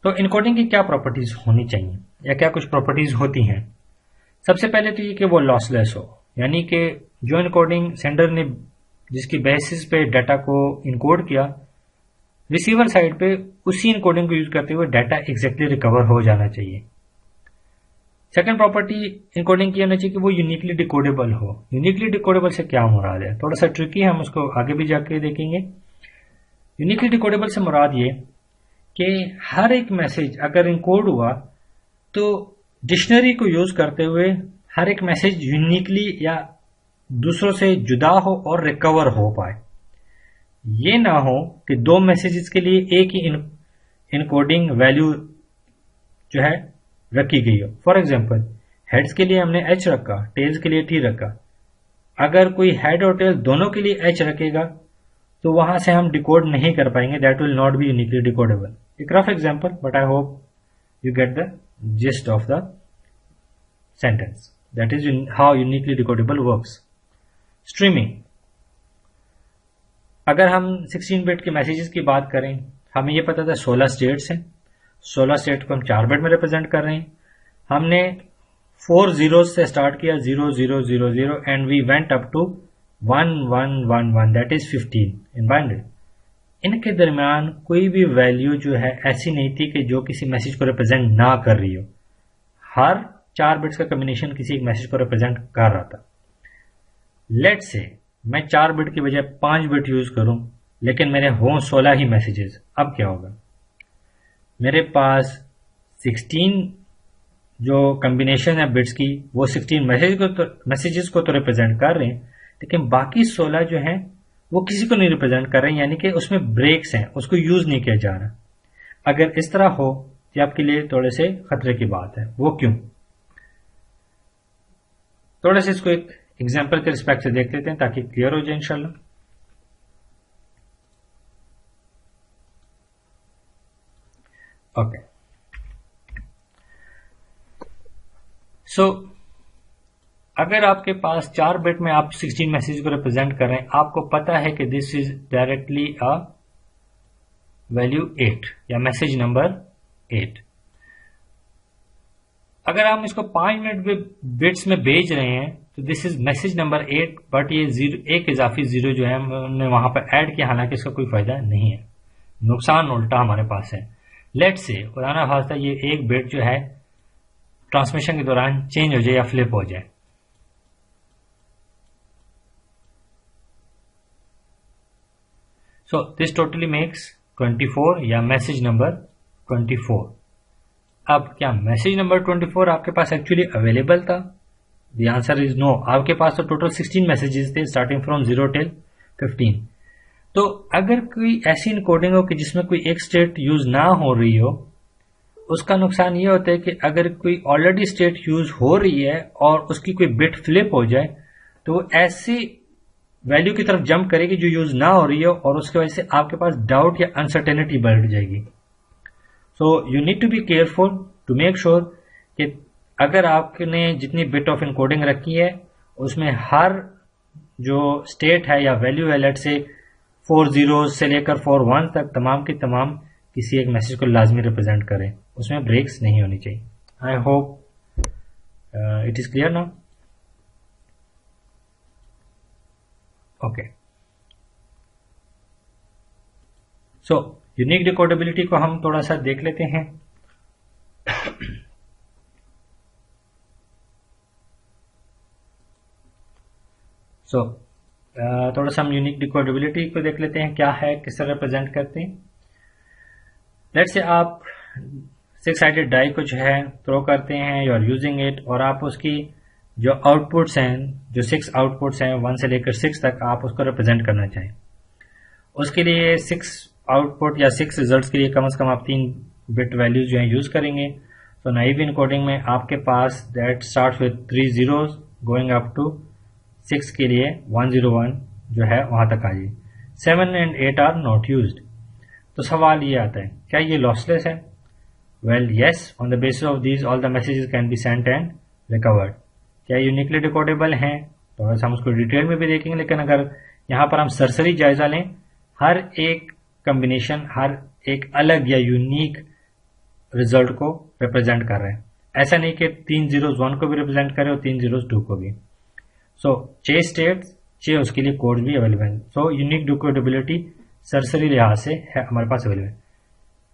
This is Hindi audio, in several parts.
तो इनकोडिंग की क्या प्रॉपर्टीज होनी चाहिए या क्या कुछ प्रॉपर्टीज होती हैं। सबसे पहले तो ये कि वो लॉसलेस हो, यानी कि जो इनकोडिंग सेंडर ने जिसकी बेसिस पे डाटा को इनकोड किया, रिसीवर साइड पे उसी इनकोडिंग को यूज करते हुए डाटा एग्जैक्टली रिकवर हो जाना चाहिए। सेकंड प्रॉपर्टी इनकोडिंग की होनी चाहिए कि वो यूनिकली डिकोडेबल हो। यूनिकली डिकोडेबल से क्या मुराद है, थोड़ा सा ट्रिकी है, हम उसको आगे भी जाके देखेंगे। यूनिकली डिकोडेबल से मुराद ये कि हर एक मैसेज अगर इनकोड हुआ तो डिक्शनरी को यूज करते हुए हर एक मैसेज यूनिकली या दूसरों से जुदा हो और रिकवर हो पाए। ये ना हो कि दो मैसेजेस के लिए एक ही इनकोडिंग वैल्यू जो है रखी गई हो। फॉर एग्जांपल, हेड्स के लिए हमने एच रखा, टेल्स के लिए टी रखा। अगर कोई हेड और टेल दोनों के लिए एच रखेगा तो वहां से हम डिकोड नहीं कर पाएंगे, that will not be uniquely decodable. एक rough example, but I hope you get the gist of the sentence. That is how uniquely decodable works. Streaming. अगर हम 16 बिट के मैसेजेस की बात करें, हमें ये पता था 16 स्टेट्स हैं। 16 स्टेट को हम 4 बिट में रिप्रेजेंट कर रहे हैं। हमने 4 zeros से स्टार्ट किया, 0 0 0 0 and we went up to 1 1 1 1, that is 15 in binary. इनके दरमियान कोई भी वैल्यू जो है ऐसी नहीं थी कि जो किसी मैसेज को रिप्रेजेंट ना कर रही हो। हर 4 बिट्स का कॉम्बिनेशन किसी एक मैसेज को रिप्रेजेंट कर रहा था। लेट से मैं 4 बिट की बजाय 5 बिट यूज करूं, लेकिन मेरे हों 16 ही मैसेजेस। अब क्या होगा, मेरे पास 16 जो कॉम्बिनेशन है बिट्स की, वो 16 मैसेजेस को तो रिप्रेजेंट कर रहे हैं, लेकिन बाकी 16 जो हैं वो किसी को नहीं रिप्रेजेंट कर रहे हैं, यानी कि उसमें ब्रेक्स हैं, उसको यूज नहीं किया जा रहा। अगर इस तरह हो तो आपके लिए थोड़े से खतरे की बात है। वो क्यों, थोड़ा सा इसको एक एग्जांपल के रिस्पेक्ट से देख लेते हैं ताकि क्लियर हो जाए इंशाल्लाह। ओके, सो अगर आपके पास 4 बिट में आप 16 मैसेज को रिप्रेजेंट कर रहे हैं, आपको पता है कि this is directly a value 8 या मैसेज नंबर 8। अगर हम इसको 5 मिनट बिट्स में भेज रहे हैं तो this is message number 8, but ये एक इजाफी जीरो जो है हमने वहां पर ऐड किया, हालांकि इसका कोई फायदा नहीं है, नुकसान उल्टा हमारे पास है। लेट से खुदा खास्ता ये एक बिट जो है ट्रांसमिशन के दौरान चेंज हो जाए या फ्लिप हो जाए। So this totally makes 24 या मैसेज नंबर 24। अब क्या मैसेज नंबर 24 आपके पास एक्चुअली अवेलेबल था? The answer is no। आपके पास तो टोटल 16 मैसेजेस थे स्टार्टिंग फ्रॉम 0 till 15। तो अगर कोई ऐसी इनकोडिंग हो कि जिसमें कोई एक स्टेट यूज ना हो रही हो, उसका नुकसान ये होता है कि अगर कोई ऑलरेडी स्टेट यूज हो रही है और उसकी कोई बिट फ्लिप हो जाए तो वो ऐसी वैल्यू की तरफ जंप करेगी जो यूज ना हो रही हो, और उसकी वजह से आपके पास डाउट या अनसर्टेनिटी बढ़ जाएगी। So you need to be careful to make sure कि अगर आपने जितनी बिट ऑफ इनकोडिंग रखी है उसमें हर जो स्टेट है या वैल्यू है, लेट से 4 zeros से लेकर 4 1 तक तमाम की तमाम किसी एक मैसेज को लाजमी रिप्रेजेंट करें, उसमें ब्रेक्स नहीं होनी चाहिए। I hope it is clear now. Okay, so unique decodability को हम थोड़ा सा देख लेते हैं। सो थोड़ा सा हम यूनिक डिकोडेबिलिटी को देख लेते हैं, क्या है, किस तरह रिप्रेजेंट करते हैं। लेट से आप 6 साइडेड डाई को जो है थ्रो करते हैं, यू आर यूजिंग इट, और आप उसकी जो आउटपुट्स हैं, जो 6 आउटपुट्स हैं 1 से लेकर 6 तक, आप उसको रिप्रेजेंट करना चाहें। उसके लिए 6 आउटपुट या 6 रिजल्ट्स के लिए कम से कम आप 3 बिट वैल्यूज जो है यूज करेंगे। तो नाइव इनकोडिंग में आपके पास that start with 3 zeros going up to 6 के लिए 101 जो है वहां तक आ जाए। 7 and 8 आर नॉट यूज्ड। तो सवाल ये आता है, क्या ये लॉसलेस है? Well yes, on the basis of these all the messages can be sent and recovered. क्या यूनिकली डिकोडेबल हैं? तो हम उसको डिटेल में भी देखेंगे, लेकिन अगर यहां पर हम सरसरी जायजा लें, हर एक कॉम्बिनेशन, हर एक अलग या यूनिक रिजल्ट को रिप्रेजेंट कर रहे हैं। ऐसा नहीं कि 3 जीरोज 1 को भी रिप्रेजेंट करें और 3 जीरोज 2 को भी। सो 6 स्टेट्स 6 उसके लिए कोड भी अवेलेबल है। सो यूनिक डिकोडेबिलिटी सरसरी लिहाज से है हमारे पास अवेलेबल।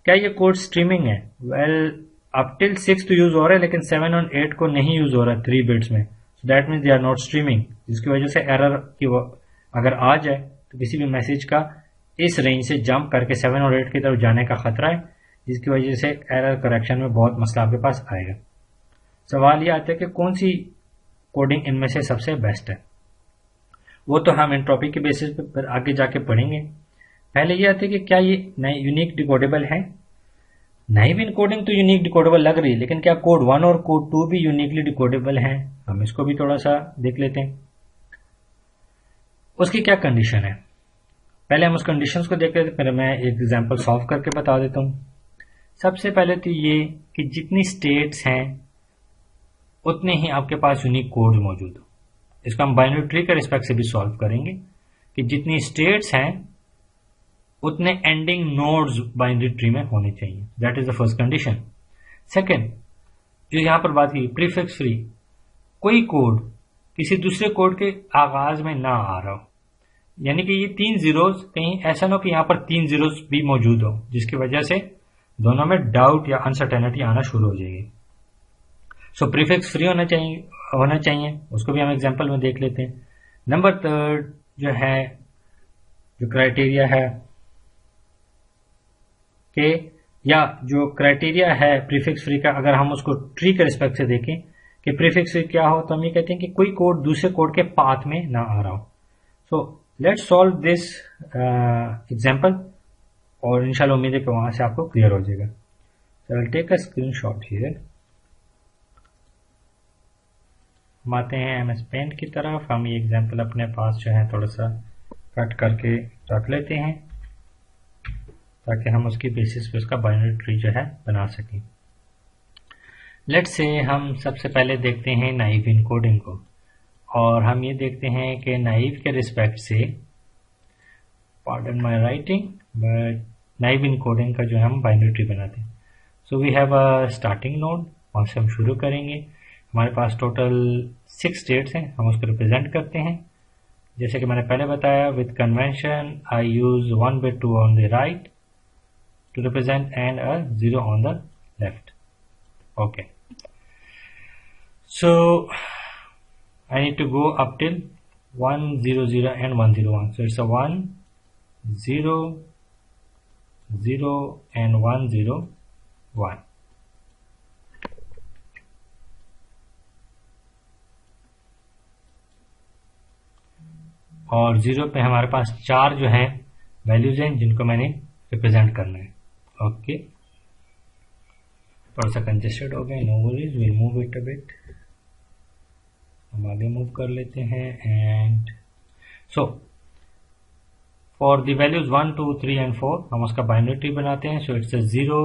क्या ये कोड स्ट्रीमिंग है? वेल अप टिल 6 तो यूज हो रहा है, लेकिन 7 और 8 को नहीं यूज हो रहा है 3 बिट्स में। So that means they are not streaming, जिसकी वजह से एरर की अगर आ जाए तो किसी भी मैसेज का इस रेंज से जंप करके 7 और 8 की तरफ जाने का खतरा है, जिसकी वजह से एरर करेक्शन में बहुत मसला आपके पास आएगा। सवाल ये आता है कि कौन सी कोडिंग इनमें से सबसे बेस्ट है। वो तो हम एंट्रोपी के बेसिस पर आगे जाके पढ़ेंगे। पहले ये आता है कि क्या ये नए यूनिक डिकोडेबल है। नाइव इनकोडिंग तो यूनिक डिकोडेबल लग रही है, लेकिन क्या कोड 1 और कोड 2 भी यूनिकली डिकोडेबल हैं? हम इसको भी थोड़ा सा देख लेते हैं। उसकी क्या कंडीशन है, पहले हम उस कंडीशंस को देख लेते हैं, फिर मैं एक एग्जांपल सॉल्व करके बता देता हूं। सबसे पहले तो ये कि जितनी स्टेट्स हैं उतने ही आपके पास यूनिक कोड मौजूद हो। इसको हम बाइनरी ट्री के रिस्पेक्ट से भी सॉल्व करेंगे कि जितनी स्टेट्स हैं उतने एंडिंग नोड्स बाइनरी ट्री में होने चाहिए। That is the first condition. Second, जो यहां पर बात की प्रीफिक्स फ्री, कोई कोड किसी दूसरे कोड के आगाज में ना आ रहा हो, यानी कि ये 3 जीरोज कहीं ऐसा ना हो कि यहां पर 3 जीरोज भी मौजूद हो, जिसकी वजह से दोनों में डाउट या अनसर्टेनिटी आना शुरू हो जाएगी। सो प्रीफिक्स फ्री होना चाहिए। उसको भी हम एग्जांपल में देख लेते हैं। नंबर थर्ड जो है, जो क्राइटेरिया है कि या जो क्राइटेरिया है प्रीफिक्स फ्री का, अगर हम उसको ट्री के रिस्पेक्ट से देखें कि प्रीफिक्स फ्री क्या हो, तो हम ये कहते हैं कि कोई कोड दूसरे कोड के पाथ में ना आ रहा हो। So let's solve this example, और इंशाल्लाह उम्मीद है कि वहां से आपको क्लियर हो जाएगा। So I take a screenshot here. हम आते हैं एमएस पेंट की तरफ। हम ये एग्जांपल अपने पास जो है थोड़ा सा कट करके रख लेते हैं, ताकि हम उसकी बेसिस पे उसका बाइनरी ट्री जो है बना सकें। लेट्स से हम सबसे पहले देखते हैं नाइव इनकोडिंग को, और हम ये देखते हैं कि नाइव के रिस्पेक्ट से, pardon my writing, but naive encoding का जो है हम बाइनरी ट्री बनाते हैं। So we have a starting node, वहां से हम शुरू करेंगे। हमारे पास टोटल 6 स्टेट्स हैं, हम उसको रिप्रेजेंट करते हैं। जैसे कि मैंने पहले बताया, with convention I use 1 bit 2 on the right to represent and a 0 on the left. Okay, so I need to go up till 1 0 0 and 1 0 1. So it's a 1 0 0 and 1 0 1. और 0 पे हमारे पास 4 जो है वैल्यूज हैं जिनको मैंने रिप्रेजेंट करना है। ओके, थोड़ा सा कंजेस्टेड हो गया, no worries, will move it a bit. हम आगे मूव कर लेते हैं। And so for the values 1 2 3 and 4 हम उसका बाइनरी ट्री बनाते हैं। So it's a 0,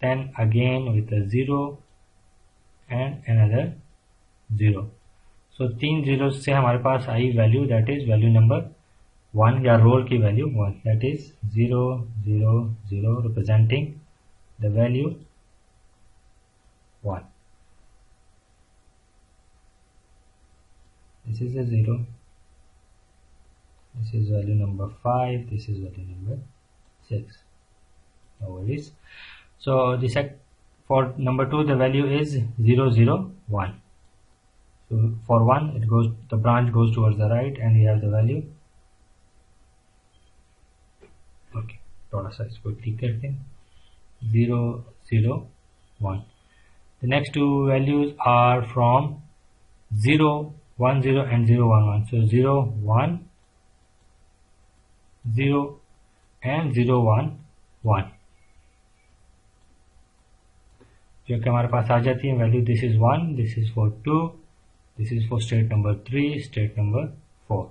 then again with a 0 and another 0। So 3 zero से हमारे पास आई value, that is value number 1 या रोल की value 1, that is 0 0 0 representing the value 1. This is a 0, this is value number 5, this is value number 6. No worries. So this for number 2 the value is 0 0 1. So for 1 it goes, the branch goes towards the right and we have the value. Okay, थोड़ा सा इसको ठीक करते हैं। 0 0 1. The next two values are from 0 1 0 and 0 1 1. So 0 1 0 and 0 1 1, जो कि हमारे पास आ जाती है value. This is 1, this is for 2, this is for state number 3, state number 4।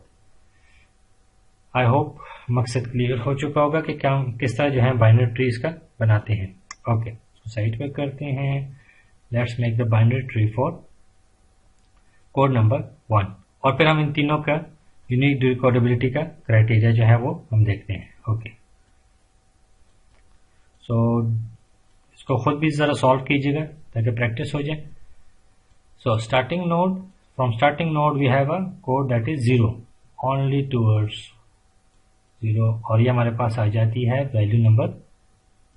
I hope मकसद क्लियर हो चुका होगा कि क्या किस तरह जो है बाइनरी ट्रीज का बनाते हैं। ओके, साइड पे करते हैं। Let's make the binary tree for code number 1, और फिर हम इन तीनों का यूनिक डिकोडेबिलिटी का क्राइटेरिया जो है वो हम देखते हैं। ओके, सो इसको खुद भी ज़रा सॉल्व कीजिएगा ताकि प्रैक्टिस हो जाए। So starting node, from starting node we have a code that is 0 only towards 0, और ये हमारे पास आ जाती है वैल्यू नंबर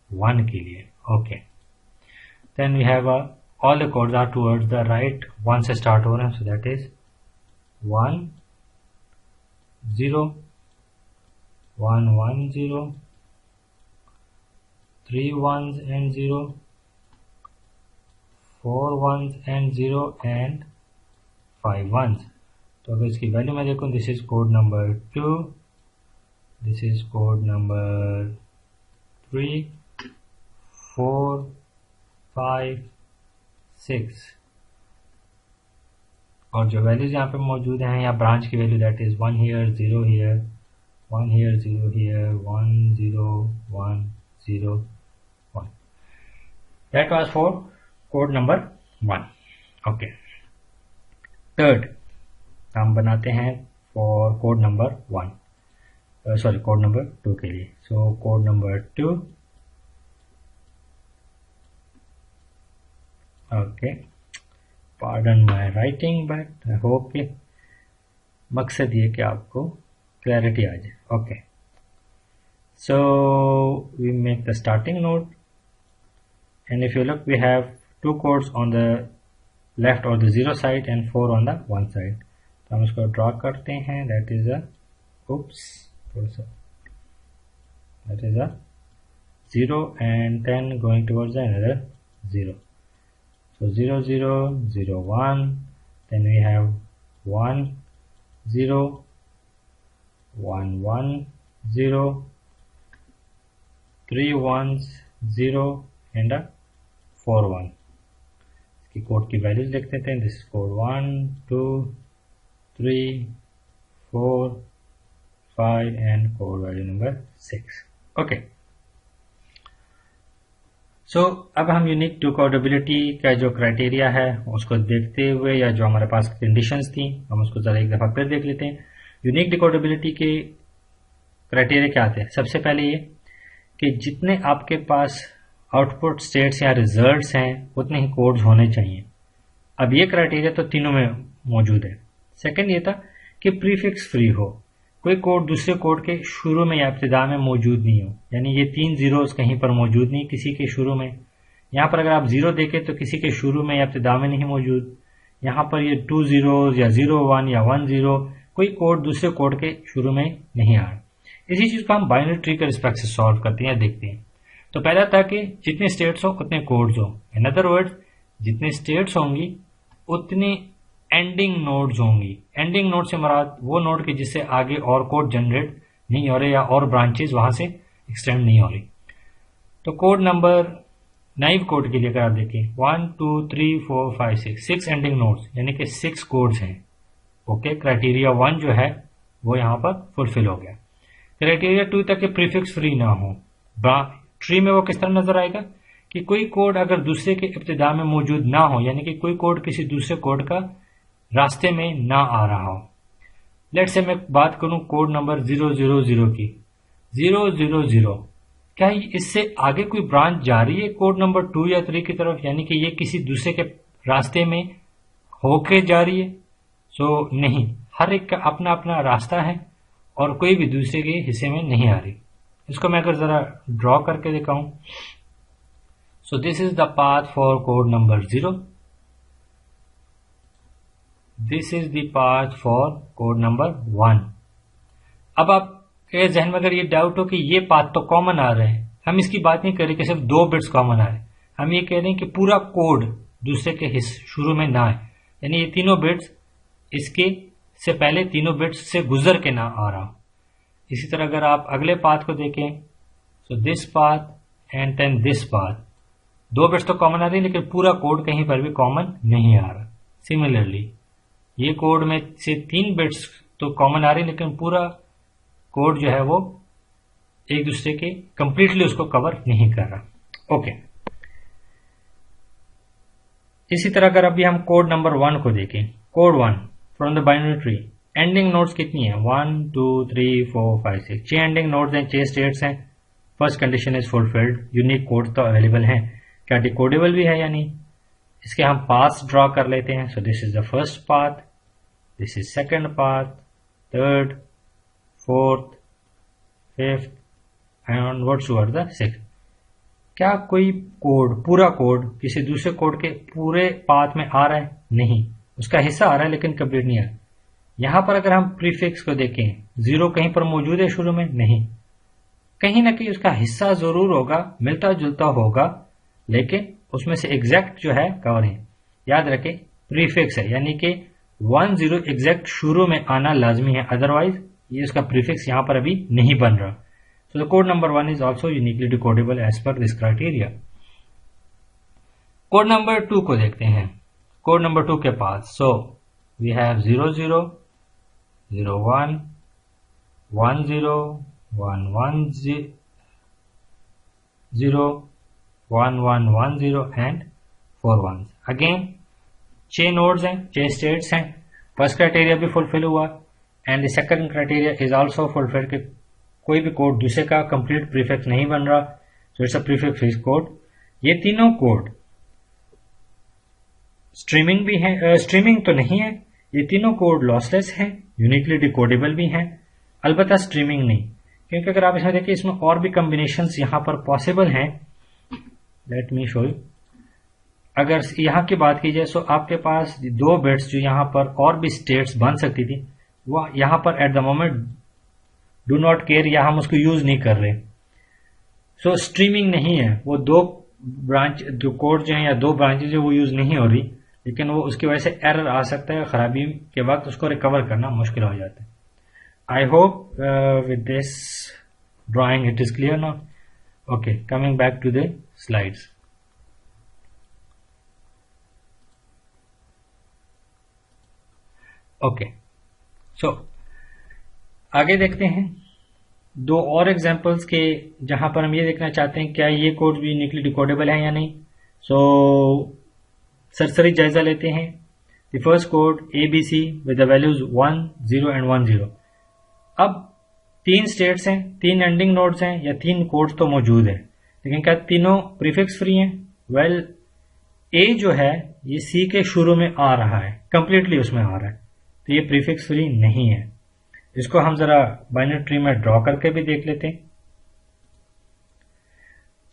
1 के लिए। Okay, then we have all the codes are towards the right, 1 से स्टार्ट हो रहे हैं, so that is 1 0 1 1 0, 3 ones and 0, 4 ones and 0 and 5 ones। तो अगर इसकी वैल्यू मैं देखूं, this is code number 2, this is code number 3 4 5 6, और जो वैल्यूज यहाँ पे मौजूद हैं, या ब्रांच की value that is 1 here 0 here 1 here 0 here 1 0 1 0 1। That was for code number 1। Okay, third हम बनाते हैं for code number 1, sorry code number 2 के लिए। So code number 2, okay, pardon my writing but I hope कि मकसद ये कि आपको क्लैरिटी आ जाए। Okay, so we make the starting node, and if you look we have 2 codes on the left or the 0 side and 4 on the 1 side। तो हम इसको ड्रॉ करते हैं, that is a oops थोड़ा सा, that is a 0 and then going towards another 0, so 0 0 0 1, then we have 1 0 1 1 0, 3 ones 0 and a 4 1। इसकी कोड की वैल्यूज देखते हैं, this is code 1 2 3 4 5 and code value number 6। Okay, so अब हम यूनिक टू कोडेबिलिटी का जो क्राइटेरिया है उसको देखते हुए, या जो हमारे पास कंडीशंस थी, हम उसको जरा एक दफा फिर देख लेते हैं। यूनिक डिकोडेबिलिटी के क्राइटेरिया क्या आते हैं? सबसे पहले ये कि जितने आपके पास आउटपुट स्टेट्स या रिजल्ट्स हैं उतने ही कोड्स होने चाहिए। अब ये क्राइटेरिया तो तीनों में मौजूद है। सेकंड ये था कि प्रीफिक्स फ्री हो, कोई कोड दूसरे कोड के शुरू में या इब्तिदा में मौजूद नहीं हो, यानी ये 3 जीरोस कहीं पर मौजूद नहीं किसी के शुरू में। यहाँ पर अगर आप 0 देखें तो किसी के शुरू में या इब्तिदा में नहीं मौजूद। यहाँ पर ये 2 zeros या 0 1 या 1 0, कोई कोड दूसरे कोड के शुरू में नहीं आ रहा। इसी चीज को हम बाइनरी ट्री के रिस्पेक्ट से सॉल्व करते हैं, देखते हैं। तो पहला था कि जितने स्टेट्स हो उतने कोड्स हो, इन अदर वर्ड्स जितने स्टेट्स होंगी उतनी एंडिंग नोड्स होंगी। एंडिंग नोड से मुराद वो नोड के जिससे आगे और कोड जनरेट नहीं हो रहे या और ब्रांचेस वहां से एक्सटेंड नहीं हो रही। तो कोड नंबर नाइव कोड के लिए अगर आप देखें 1 2 3 4 5 6 एंडिंग नोड्स, यानी कि 6 कोड्स हैं। ओके, क्राइटेरिया 1 जो है वो यहाँ पर फुलफिल हो गया। क्राइटेरिया 2 तक के प्रीफिक्स फ्री ना हो। ट्री में वो किस तरह नजर आएगा कि कोई कोड अगर दूसरे के इब्तिदा में मौजूद ना हो, यानी कि कोई कोड किसी दूसरे कोड का रास्ते में ना आ रहा हो। लेट्स से मैं बात करूं कोड नंबर 000 की, 000, क्या इससे आगे कोई ब्रांच जा रही है कोड नंबर 2 या 3 की तरफ, यानी कि ये किसी दूसरे के रास्ते में होके जा रही है? सो नहीं, हर एक का अपना अपना रास्ता है और कोई भी दूसरे के हिस्से में नहीं आ रही। इसको मैं अगर जरा ड्रॉ करके दिखाऊं, so this is the path for code number 0, this is the path for code number 1। अब आपके जहन में अगर ये डाउट हो कि ये पाथ तो कॉमन आ रहे हैं, हम इसकी बात नहीं कर रहे कि सिर्फ 2 बिट्स कॉमन आ रहे हैं, हम ये कह रहे हैं कि पूरा कोड दूसरे के शुरू में ना आए, यानी ये तीनों बिट्स इसके से पहले तीनों बिट्स से गुजर के ना आ रहा। इसी तरह अगर आप अगले पाथ को देखें, so this path and then this path, 2 bits तो कॉमन आ रही है लेकिन पूरा कोड कहीं पर भी कॉमन नहीं आ रहा। सिमिलरली ये कोड में से 3 बिट्स तो कॉमन आ रही है लेकिन पूरा कोड जो है वो एक दूसरे के कंप्लीटली उसको कवर नहीं कर रहा। ओके, इसी तरह अगर अभी हम कोड नंबर 1 को देखें, code 1 from the binary tree, ending nodes कितनी है? 1 2 3 4 5 6, 6 एंडिंग नोड्स हैं, 6 स्टेट्स हैं। First condition is fulfilled, unique code तो अवेलेबल हैं। क्या डिकोडेबल भी है या नहीं। इसके हम पाथ्स ड्रॉ कर लेते हैं। So this is the first path, this is second path, third, fourth, fifth and whatsoever the sixth. क्या कोई कोड, पूरा कोड किसी दूसरे कोड के पूरे पाथ में आ रहा है? नहीं, उसका हिस्सा आ रहा है लेकिन कंप्लीट नहीं आ रहा। यहां पर अगर हम प्रीफिक्स को देखें, 0 कहीं पर मौजूद है शुरू में? नहीं, कहीं ना कहीं उसका हिस्सा जरूर होगा, मिलता जुलता होगा, लेकिन उसमें से एग्जैक्ट जो है कवर है। याद रखें प्रीफिक्स है, यानी कि 10 एग्जैक्ट शुरू में आना लाजमी है, अदरवाइज ये उसका प्रीफिक्स यहां पर अभी नहीं बन रहा। So the code number 1 is also uniquely decodable as per this criteria. Code number 2 को देखते हैं। कोड नंबर 2 के पास so we have 0 0 0 1 1 0 1 1 0 1 1 1 0 and 4 1। Again 6 nodes हैं, 6 स्टेट्स हैं। फर्स्ट क्राइटेरिया भी फुलफिल हुआ and the second criteria is also fulfil कि कोई भी कोड दूसरे का कंप्लीट प्रीफिक्स नहीं बन रहा। सो it's a prefix free code. ये तीनों कोड स्ट्रीमिंग भी है, स्ट्रीमिंग तो नहीं है, ये तीनों कोड लॉसलेस हैं, यूनिकली डिकोडेबल भी हैं, अलबत्ता स्ट्रीमिंग नहीं, क्योंकि अगर आप इसमें देखिए इसमें और भी कॉम्बिनेशंस यहां पर पॉसिबल हैं। Let me show you. अगर यहां की बात की जाए तो आपके पास 2 बिट्स जो यहां पर और भी स्टेट्स बन सकती थी, वो यहां पर at the moment do not care या हम उसको यूज नहीं कर रहे। सो स्ट्रीमिंग नहीं है, वो 2 ब्रांच जो कोड जो है या 2 ब्रांचेज जो वो यूज नहीं हो रही, लेकिन वो उसकी वजह से एरर आ सकता है, खराबी के वक्त उसको रिकवर करना मुश्किल हो जाता है। I hope with this drawing it is clear now. Okay, coming back to the slides. Okay, so आगे देखते हैं 2 और एग्जांपल्स के, जहां पर हम ये देखना चाहते हैं क्या ये कोड भी यूनिकली डिकोडेबल है या नहीं। सो सरसरी जायजा लेते हैं। The first code ABC with the values 1 0 and 1 0। अब 3 स्टेट्स हैं, 3 एंडिंग नोड्स हैं, या 3 कोड्स तो मौजूद है, लेकिन क्या तीनों प्रीफिक्स फ्री हैं? वेल, A जो है ये C के शुरू में आ रहा है, कंप्लीटली उसमें आ रहा है, तो ये प्रीफिक्स फ्री नहीं है। इसको हम जरा बाइनरी ट्री में ड्रॉ करके भी देख लेते हैं।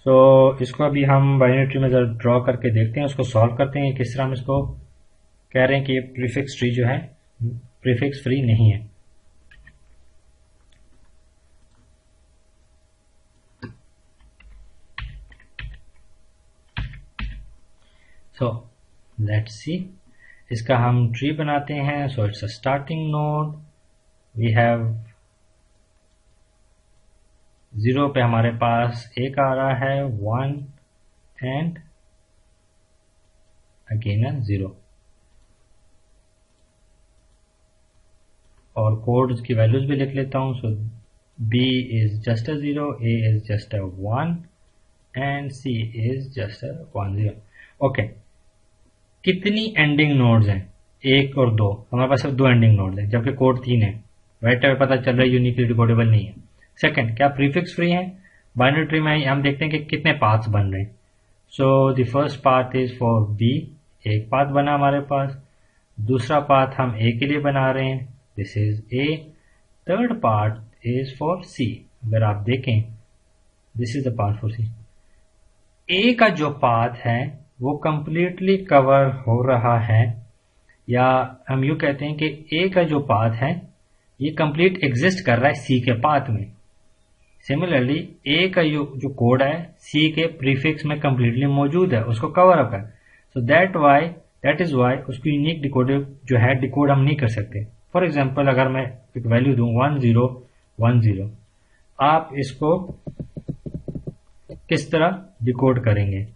सो इसको अभी हम बाइनरी ट्री में जरा ड्रॉ करके देखते हैं, उसको सॉल्व करते हैं किस तरह हम इसको कह रहे हैं कि ये प्रीफिक्स ट्री जो है प्रीफिक्स फ्री नहीं है। सो लेट्स सी, इसका हम ट्री बनाते हैं। So it's a starting node, we have 0 पे हमारे पास 1 आ रहा है, 1 एंड अगेन 0, और कोड्स की वैल्यूज भी लिख लेता हूं। सो B is just a 0, A is just a 1 and C is just a 1 0। Okay, कितनी एंडिंग नोड्स हैं? 1 और 2, हमारे पास सिर्फ 2 एंडिंग नोड्स हैं, जबकि कोड 3 है। राइट अवे पता चल रहा है यूनिकली डिकोडेबल नहीं है। सेकंड, क्या प्रीफिक्स फ्री है? बाइनरी ट्री में हम देखते हैं कि कितने पाथ्स बन रहे हैं। So the first path is for B, एक पाथ बना हमारे पास। दूसरा पाथ हम A के लिए बना रहे हैं, this is A। Third path is for C। अगर आप देखें, this is the path for C। A का जो पाथ है वो कंप्लीटली कवर हो रहा है, या हम यूं कहते हैं कि A का जो पाथ है ये कंप्लीट एग्जिस्ट कर रहा है C के पाथ में। सिमिलरली A का जो कोड है C के प्रीफिक्स में कंप्लीटली मौजूद है, उसको कवर अप है। सो दैट इज वाई उसको यूनिक डिकोड जो है डिकोड हम नहीं कर सकते। फॉर एग्जाम्पल, अगर मैं एक वैल्यू दूं 1 0 1 0, आप इसको किस तरह डिकोड करेंगे?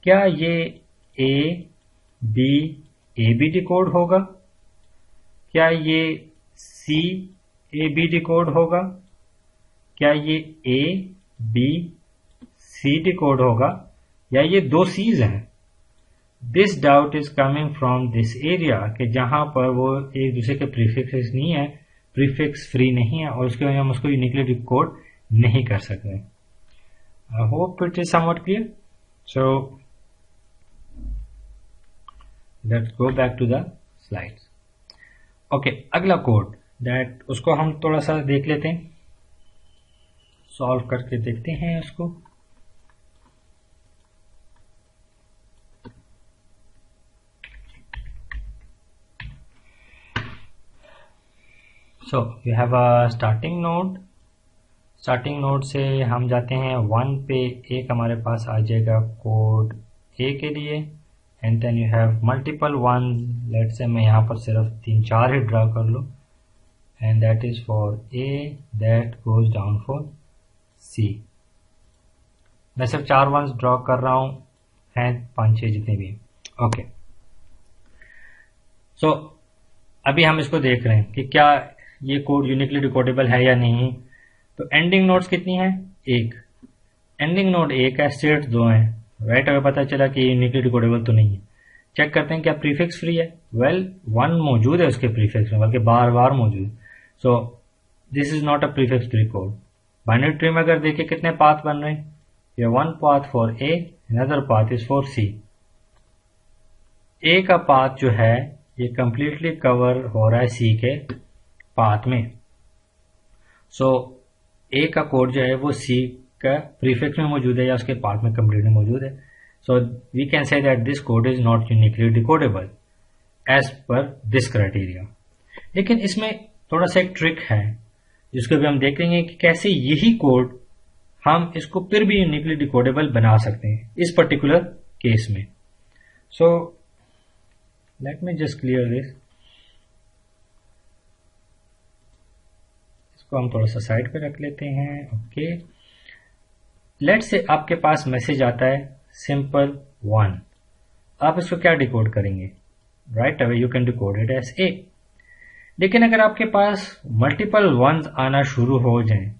क्या ये A B डिकोड होगा? क्या ये C A B डिकोड होगा? क्या ये A B C डिकोड होगा? या ये 2 C's हैं? This doubt is coming from this area, कि जहां पर वो एक दूसरे के प्रीफिक्स नहीं है, प्रीफिक्स फ्री नहीं है, और उसके वजह हम उसको यूनिकली डिकोड नहीं कर सकते। आई hope it is somewhat clear. So let's go back to the slides. Okay, अगला कोड दैट उसको हम थोड़ा सा देख लेते हैं, सॉल्व करके देखते हैं उसको. So you have a starting node. Starting node से हम जाते हैं 1 पे. एक हमारे पास आ जाएगा कोड ए के लिए, and then you have multiple one. Let say मैं यहाँ पर सिर्फ 3-4 ही ड्रा कर लूँ, and that is for A that goes down for C. मैं सिर्फ 4 वंस ड्रॉ कर रहा हूँ, हैं 5-6 जितने भी. ओके, सो अभी हम इसको देख रहे हैं कि क्या ये कोड यूनिकली डिकोडेबल है या नहीं. तो एंडिंग नोड्स कितनी है? 1. एंडिंग नोड 1 है, स्टेट्स 2 हैं. राइट, अगर पता चला कि यूनिकली डिकोडेबल तो नहीं है. चेक करते हैं क्या प्रीफिक्स फ्री है. वेल 1 मौजूद है उसके प्रीफिक्स में, बल्कि बार बार मौजूद. So this is not a prefix free code. Binary tree में अगर देखें कितने पाथ बन रहे हैं, ये 1 path for A, another path is for C. A का पाथ जो है ये कंप्लीटली कवर हो रहा है सी के पाथ में. सो ए का कोड जो है वो सी का प्रीफिक्स में मौजूद है या उसके पाथ में कंप्लीटली मौजूद है. So we can say that this code is not uniquely decodable as per this criteria. लेकिन इसमें थोड़ा सा एक ट्रिक है जिसको भी हम देखेंगे कि कैसे यही कोड हम इसको फिर भी यूनिकली डिकोडेबल बना सकते हैं इस पर्टिकुलर केस में. So let me just clear this. इसको हम थोड़ा सा साइड पे रख लेते हैं. ओके, लेट से आपके पास मैसेज आता है सिंपल 1. आप इसको क्या डिकोड करेंगे? Right away you can decode it as A. लेकिन अगर आपके पास मल्टीपल वंस आना शुरू हो जाएं,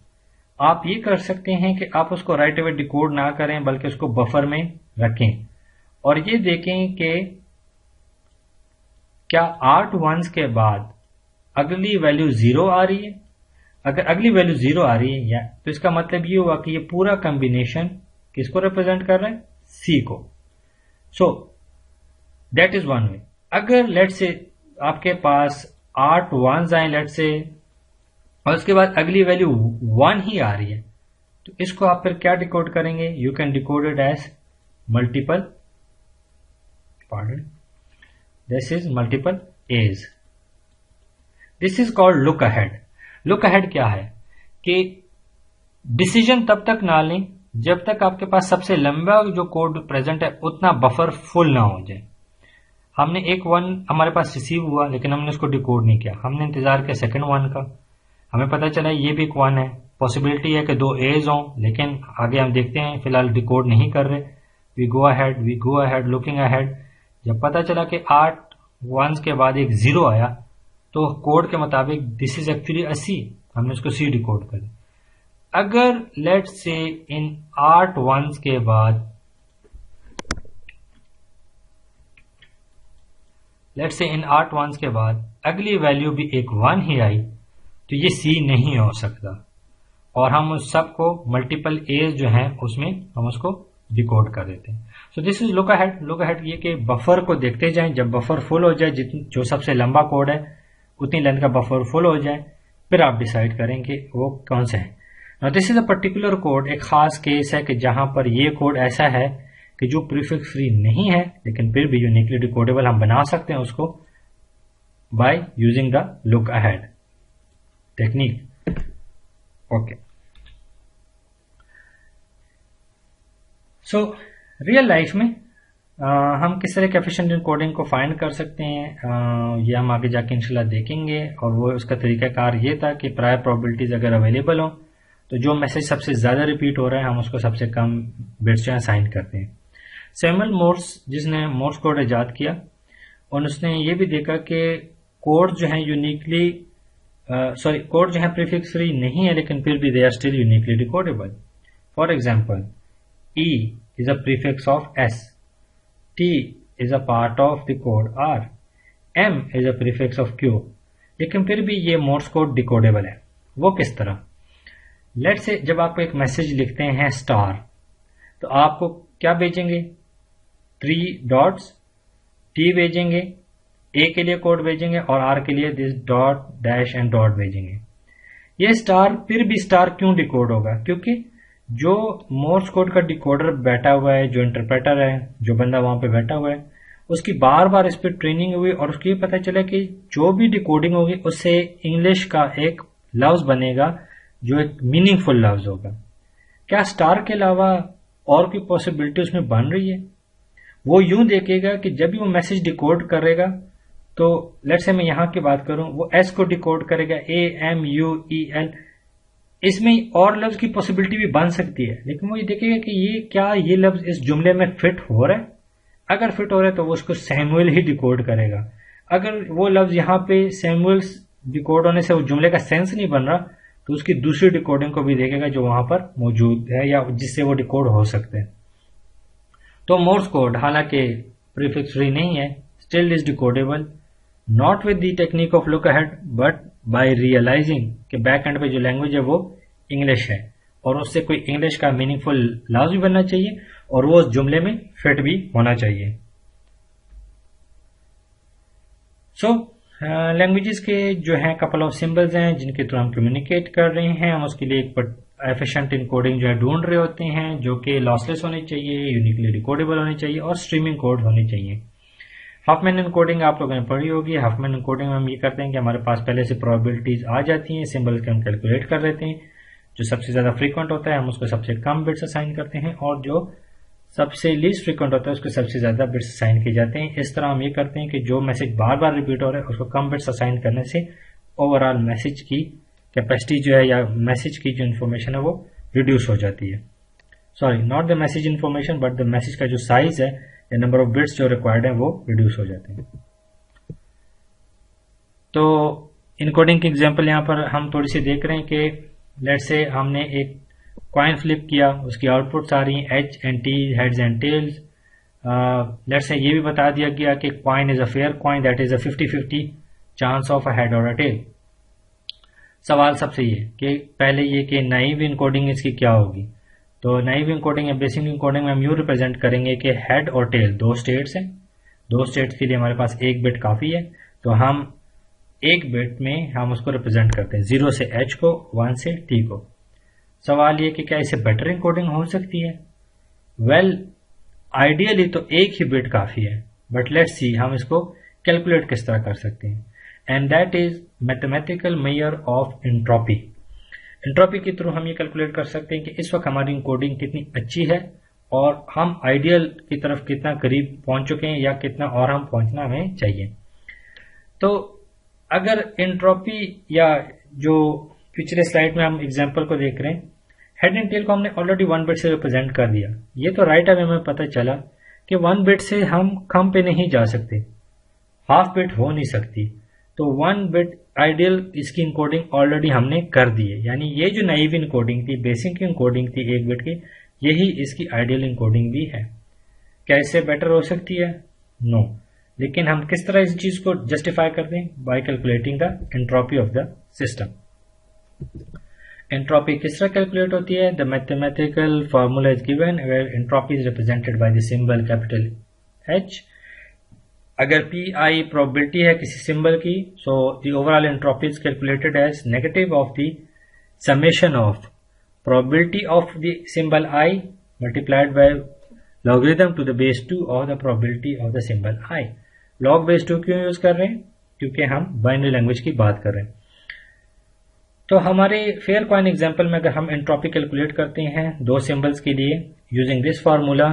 आप ये कर सकते हैं कि आप उसको राइट अवे डिकोड ना करें, बल्कि उसको बफर में रखें और ये देखें कि क्या 8 वंस के बाद अगली वैल्यू 0 आ रही है. अगर अगली वैल्यू 0 आ रही है तो इसका मतलब ये हुआ कि ये पूरा कॉम्बिनेशन किसको रिप्रेजेंट कर रहा है? सी को. सो दैट इज वन वे. अगर लेट से आपके पास 8 वंस आए लेट से, और उसके बाद अगली वैल्यू 1 ही आ रही है, तो इसको आप फिर क्या डिकोड करेंगे? You can decode it as multiple, pardon, this is multiple as. This is called look ahead. Look ahead क्या है कि डिसीजन तब तक ना लें जब तक आपके पास सबसे लंबा जो कोड प्रेजेंट है उतना बफर फुल ना हो जाए. हमने एक 1 हमारे पास रिसीव हुआ लेकिन हमने उसको डिकोड नहीं किया, हमने इंतजार किया सेकंड 1 का, हमें पता चला ये भी एक 1 है. पॉसिबिलिटी है कि 2 एज हों, लेकिन आगे हम देखते हैं, फिलहाल डिकोड नहीं कर रहे. We go ahead looking ahead. जब पता चला कि 8 वंस के बाद एक 0 आया, तो कोड के मुताबिक दिस इज एक्चुअली अ सी, हमने उसको सी डिकोड कर. अगर लेट से इन 8 वंस के बाद अगली वैल्यू भी एक 1 ही आई, तो ये सी नहीं हो सकता और हम उस सब को मल्टीपल एज जो है उसमें हम उसको डिकोड कर देते हैं. So this is look ahead. Look ahead ये कि बफर को देखते जाएं, जब बफर फुल हो जाए, जो सबसे लंबा कोड है उतनी लेंथ का बफर फुल हो जाए, फिर आप डिसाइड करें कि वो कौन सा है. Now this is a particular code. एक खास केस है कि जहां पर ये कोड ऐसा है कि जो प्रीफिक्स फ्री नहीं है लेकिन फिर भी यूनिकली डिकोडेबल हम बना सकते हैं उसको by using the look ahead technique. Okay, so real life में हम किस तरह के एफिशिएंट इनकोडिंग को फाइंड कर सकते हैं, ये हम आगे जाके इंशाल्लाह देखेंगे. और वो उसका तरीकाकार ये था कि प्रायर प्रोबेबिलिटीज अगर अवेलेबल हो तो जो मैसेज सबसे ज़्यादा रिपीट हो रहा है हम उसको सबसे कम बिट्स जो है असाइन करते हैं. सैमुअल मोर्स, जिसने मोर्स कोड ईजाद किया, और उसने ये भी देखा कि कोड जो है यूनिकली कोड जो है प्रीफिक्स फ्री नहीं है लेकिन फिर भी they are still uniquely decodable. For example, E is a prefix of S. T is a part of the code R. M is a prefix of Q. लेकिन फिर भी ये मोर्स कोड डिकोडेबल है. वो किस तरह? लेट से जब आप एक मैसेज लिखते हैं स्टार, तो आपको क्या भेजेंगे, 3 डॉट्स, टी भेजेंगे, ए के लिए कोड भेजेंगे और आर के लिए this dot dash and dot भेजेंगे। ये स्टार फिर भी स्टार क्यों डिकोड होगा, क्योंकि जो मोर्स कोड का डिकोडर बैठा हुआ है, जो इंटरप्रेटर है, जो बंदा वहां पे बैठा हुआ है, उसकी बार बार इस पर ट्रेनिंग हुई और उसको ये पता चला कि जो भी डिकोडिंग होगी उससे इंग्लिश का एक लफ्ज बनेगा जो एक मीनिंगफुल लफ्ज होगा। क्या स्टार के अलावा और कोई पॉसिबिलिटी उसमें बन रही है? वो यूं देखेगा कि जब भी वो मैसेज डिकोड करेगा तो लेट्स से मैं यहां की बात करूं, वो एस को डिकोड करेगा AMUEL, इसमें और लफ्ज की पॉसिबिलिटी भी बन सकती है, लेकिन वो ये देखेगा कि ये क्या ये लफ्ज इस जुमले में फिट हो रहा है। अगर फिट हो रहा है तो वो उसको सैमुअल ही डिकोड करेगा। अगर वो लफ्ज यहाँ पे सैमुअल डिकोड होने से वो जुमले का सेंस नहीं बन रहा तो उसकी दूसरी डिकोडिंग को भी देखेगा जो वहां पर मौजूद है या जिससे वो डिकोड हो सकते हैं। तो मोर्स कोड हालांकि प्रीफिक्स फ्री नहीं है, still is decodable, not with the technique of look ahead but by realizing कि बैक एंड पे जो लैंग्वेज है वो इंग्लिश है और उससे कोई इंग्लिश का मीनिंगफुल लफ्ज भी बनना चाहिए और वो उस जुमले में फिट भी होना चाहिए। सो लैंग्वेजेस के जो हैं कपल ऑफ सिंबल्स हैं जिनके थ्रू हम कम्युनिकेट कर रहे हैं, हम उसके लिए एक एफिशिएंट इनकोडिंग जो है ढूंढ रहे होते हैं जो कि लॉसलेस होनी चाहिए, यूनिकली डिकोडेबल होनी चाहिए और स्ट्रीमिंग कोड होनी चाहिए। हफमैन इनकोडिंग आप लोगों ने पढ़ी होगी। हफमैन इनकोडिंग में हम ये करते हैं कि हमारे पास पहले से प्रोबेबिलिटीज आ जाती हैं, सिंबल्स के हम कैलकुलेट कर लेते हैं, जो सबसे ज्यादा फ्रीक्वेंट होता है हम उसको सबसे कम बिट्स असाइन करते हैं और जो सबसे लीस्ट फ्रीक्वेंट होता है उसको सबसे ज्यादा बिट्स असाइन किए जाते हैं। इस तरह हम ये करते हैं कि जो मैसेज बार बार रिपीट हो रहा है उसको कम बिट्स असाइन करने से ओवरऑल मैसेज की कैपेसिटी जो है या मैसेज की जो इन्फॉर्मेशन है वो रिड्यूस हो जाती है। Sorry, not the message information but the message का जो साइज है या नंबर ऑफ बिट्स जो रिक्वायर्ड है वो रिड्यूस हो जाते हैं। तो इनकोडिंग की एग्जांपल यहां पर हम थोड़ी सी देख रहे हैं कि लेट्स से हमने एक कॉइन फ्लिप किया, उसकी आउटपुट्स आ रही हैं H and T, heads and tails. Let's say ये भी बता दिया गया कि coin is a fair coin, that is a 50-50 chance of a head और अ टेल। सवाल सबसे ये कि पहले ये कि नाइव इनकोडिंग इसकी क्या होगी। तो नाइव इनकोडिंग या बेसिक इनकोडिंग में हम यूं रिप्रेजेंट करेंगे कि हेड और टेल दो स्टेट्स हैं, दो स्टेट्स के लिए हमारे पास एक बिट काफी है, तो हम एक बिट में हम उसको रिप्रेजेंट करते हैं 0 से h को, 1 से t को। सवाल ये कि क्या इसे बेटर इनकोडिंग हो सकती है? वेल, आइडियली तो एक ही बिट काफी है, बट लेट्स सी हम इसको कैलकुलेट किस तरह कर सकते हैं, and that is mathematical measure of entropy. Entropy के थ्रू हम ये कैलकुलेट कर सकते हैं कि इस वक्त हमारी इनकोडिंग कितनी अच्छी है और हम आइडियल की तरफ कितना करीब पहुंच चुके हैं या कितना और हम पहुंचना हमें चाहिए। तो अगर एंट्रोपी या जो पिछले स्लाइड में हम एग्जांपल को देख रहे हैं, हेड एंड टेल को हमने ऑलरेडी 1 बिट से रिप्रेजेंट कर दिया। ये तो राइट अब हमें पता चला कि 1 बिट से हम कम पे नहीं जा सकते, हाफ बिट हो नहीं सकती, तो 1 बिट आइडियल इसकी इनकोडिंग ऑलरेडी हमने कर दी है। यानी ये जो नाइव इनकोडिंग थी, बेसिक इनकोडिंग थी 1 बिट की, यही इसकी आइडियल इनकोडिंग भी है। क्या इससे बेटर हो सकती है? नो। लेकिन हम किस तरह इस चीज को जस्टिफाई करते हैं? By calculating the entropy of the system. Entropy किस तरह कैलकुलेट होती है? The mathematical formula is given where entropy is represented by the symbol capital H। अगर पी आई प्रोबेबिलिटी है किसी सिंबल की, so the overall entropy is calculated as negative of the summation of probability of the symbol i multiplied by logarithm to the base 2 of the probability of the symbol I. Log base 2 क्यों यूज कर रहे हैं? क्योंकि हम बाइनरी लैंग्वेज की बात कर रहे हैं। तो हमारे फेयर कॉइन एग्जांपल में अगर हम एंट्रोपी कैलकुलेट करते हैं दो सिंबल्स के लिए यूजिंग दिस फार्मूला,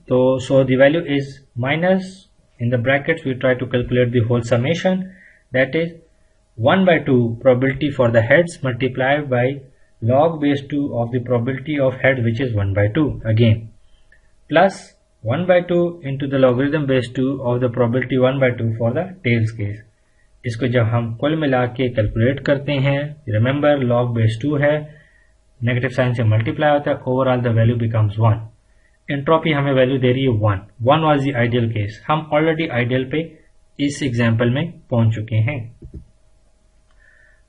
तो so the value is minus in the brackets we try to calculate the whole summation, that is 1/2 probability for the heads multiplied by log base 2 of the probability of head which is 1/2 again, plus 1/2 into the logarithm base 2 of the probability 1/2 for the tails case। इसको जब हम कुल मिला के कैलकुलेट करते हैं, रिमेंबर log base 2 है, नेगेटिव साइन से मल्टीप्लाई होता है, overall the value becomes 1। Entropy हमें वैल्यू दे रही है 1 वाज द आइडियल केस। हम ऑलरेडी आइडियल पे इस एग्जांपल में पहुंच चुके हैं।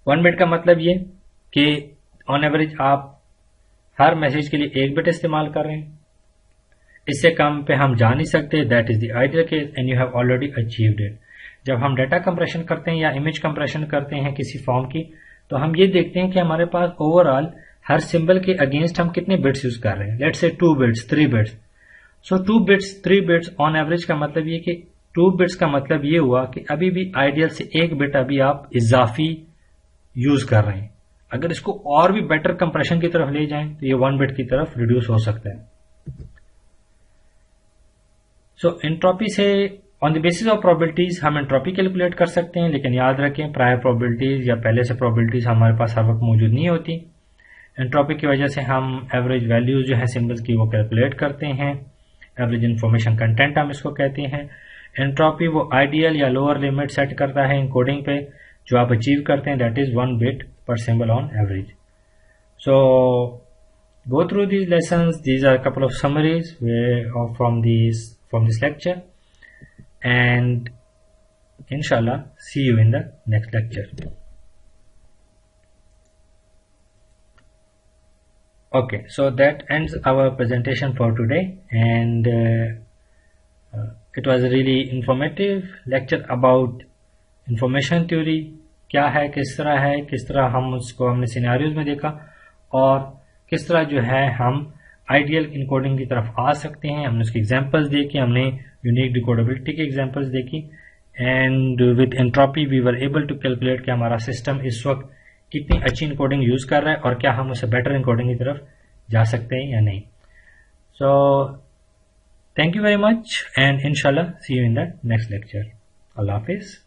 1 बिट का मतलब ये कि ऑन एवरेज आप हर मैसेज के लिए 1 बिट इस्तेमाल कर रहे हैं। इससे कम पे हम जा नहीं सकते, that is the ideal case and you have already achieved it. जब हम डाटा कंप्रेशन करते हैं या इमेज कंप्रेशन करते हैं किसी फॉर्म की, तो हम ये देखते हैं कि हमारे पास ओवरऑल हर सिंबल के अगेंस्ट हम कितने बिट्स यूज कर रहे हैं। Let's say 2 bits, 3 bits. So 2 bits, 3 beads on average का मतलब ये कि 2 बिट्स का मतलब ये हुआ कि अभी भी आइडियल से 1 बिट अभी आप इजाफी यूज कर रहे हैं। अगर इसको और भी बेटर कंप्रेशन की तरफ ले जाएं तो ये 1 बिट की तरफ रिड्यूस हो सकता है। सो एंट्रोपी से on the basis of probabilities हम एंट्रोपी कैलकुलेट कर सकते हैं, लेकिन याद रखें प्रायर प्रोबेबिलिटीज या पहले से प्रोबेबिलिटीज हमारे पास हर वक्त मौजूद नहीं होती। एंट्रोपी की वजह से हम एवरेज वैल्यूज जो है सिंबल्स की वो कैलकुलेट करते हैं। एवरेज इंफॉर्मेशन कंटेंट हम इसको कहते हैं। एंट्रोपी वो आइडियल या लोअर लिमिट सेट करता है इनकोडिंग पे जो आप अचीव करते हैं, दैट इज 1 बिट पर symbol on average. So go through these lessons. These are a couple of summaries from this lecture, and inshallah see you in the next lecture. Okay, so that ends our presentation for today, and it was a really informative lecture about information theory. क्या है, किस तरह हम उसको हमने सिनेरियोज में देखा और किस तरह जो है हम आइडियल इनकोडिंग की तरफ आ सकते हैं। हमने उसकी एग्जांपल्स देखी, हमने यूनिक डिकोडेबिलिटी की एग्जांपल्स देखी, and with entropy we were able to calculate कि हमारा सिस्टम इस वक्त कितनी अच्छी इनकोडिंग यूज कर रहा है और क्या हम उससे बेटर इनकोडिंग की तरफ जा सकते हैं या नहीं। So thank you very much and इंशाल्लाह see you in the next lecture. अल्लाह हाफिज।